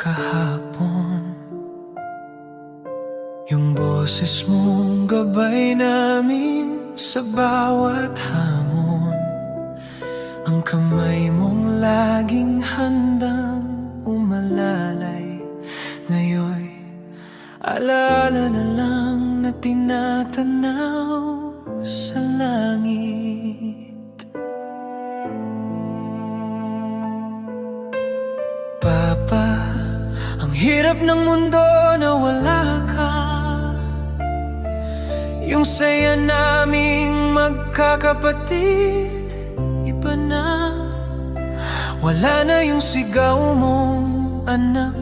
kahapon. Yung boses mong gabay namin sa bawat hamon. Ang kamay mong laging handang umalalay. Ngayon'y alaala na lang na tinatanaw sa langit. Papa, ang hirap ng mundo na wala ka. Yung saya naming magkakapatid, iba na. Wala na yung sigaw mong anak,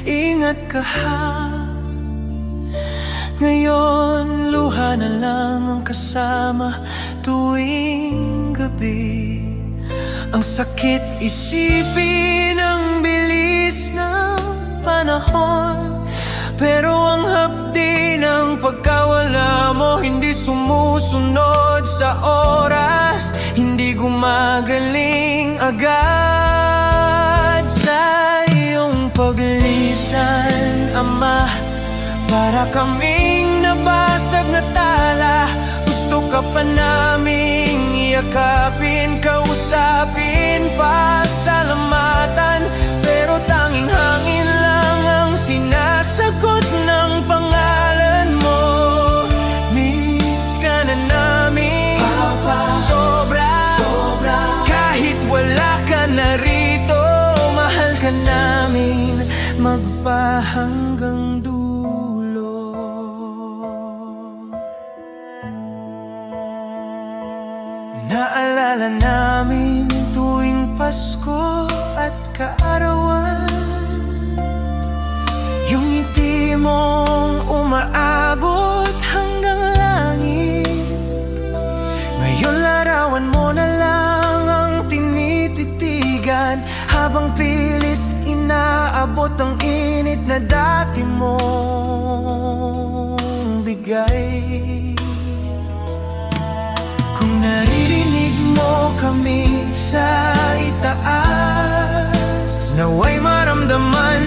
ingat ka ha. Ngayon, luha na lang ang kasama tuwing gabi. Ang sakit isipin ang bilis ng panahon, pero ang hapdi ng pagkawala mo hindi sumusunod sa oras, hindi gumagaling agad. Sa iyong paglisan, Ama, para kaming nabasag na tala. Gusto ka pa naming iyakapin, kausapin, pasalamatan, pero tanging hangin lang ang sinasagot ng pangalan mo. Miss ka na namin, Papa, sobra, kahit wala ka narito, mahal ka namin magpahanggang dulo. Naalala namin tuwing Pasko at kaarawan, yung ngiti mong umaabot hanggang langit. Ngayon larawan mo na lang ang tinititigan, habang pilit inaabot ang init na dati mong bigay. Kung naririnig mo kami sa itaas, naway maramdaman